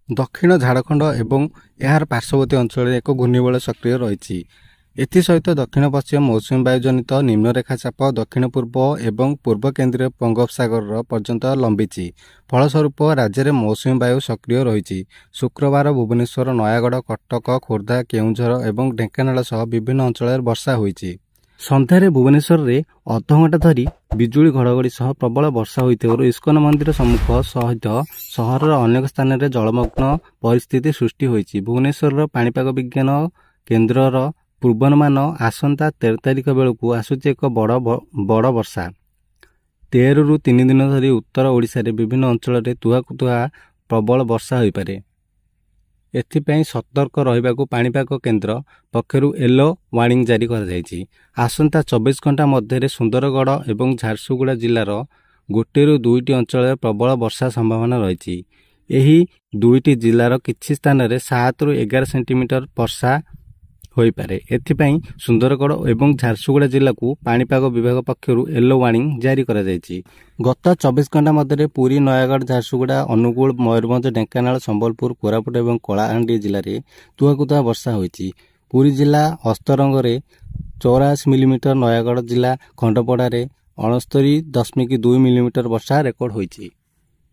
दक्षिण झारखंड एवं यार पार्श्ववर्ती अंचल एक घूर्णिबल सक्रिय रही। एसत दक्षिण पश्चिम मौसुमी वायु जनित निम्नरेखा चाप दक्षिण पूर्व एवं पूर्व केन्द्रीय बंगोपसागर पर्यंत लंबी। फलस्वरूप राज्य में मौसुमी वायु सक्रिय रही। शुक्रवार भुवनेश्वर, नयागढ़, कटक, खोर्धा, केउंझर और ढेंकानाल सह विभिन्न अंचल वर्षा होती। सन्धार भुवनेश्वर में अधघंटा धरी बिजुली घड़घड़ी सह प्रबल वर्षा होइथिबारु इस्कन मंदिर सम्मुख सहित सहर अनेक स्थान में जलमग्न परिस्थिति सृष्टि होइछि। भुवनेश्वर पाणीपाग विज्ञान केन्द्रर पूर्वानुमान आसंता 13 तारिख बेलू आसुछि एक बड़ वर्षा। 13 रु 3 दिन धरी उत्तर ओडिशा रे विभिन्न अंचल में तुहाकुतुहा प्रबल वर्षा होइपारे। एथिपाई सतर्क रहिबाकु पाणीपाग केन्द्र पक्षरु येलो वार्निंग जारी कराଯାଇଛି। आसंता 24 घंटा मध्य सुंदरगढ़ एवं झारसुगुड़ा जिलार 1 रु 2 अंचल प्रबल वर्षा संभावना रही। एही 2 जिलार किछि स्थान रे 7 रु 11 सेंटीमीटर वर्षा होइपारे। एथिपाई सुंदरगढ़ एवं झारसुगुड़ा जिला को पाणीपाग विभाग पक्षरु येलो वार्निंग जारी कराଯାଇଛି। गत 24 घंटा मध्य पुरी, नयागढ़, झारसुगुड़ा, अनुगुल, मयूरभंज, ढेंकानाल, संबलपुर, कोरापुट और कलाहांडी जिले में तुहाकुतुहा वर्षा होइछि। पुरी जिला अस्तरंग रे 84 मिलीमीटर, नयागढ़ जिला खंडपड़ा रे 69.2 मिलीमीटर वर्षा रेकर्ड होइछि।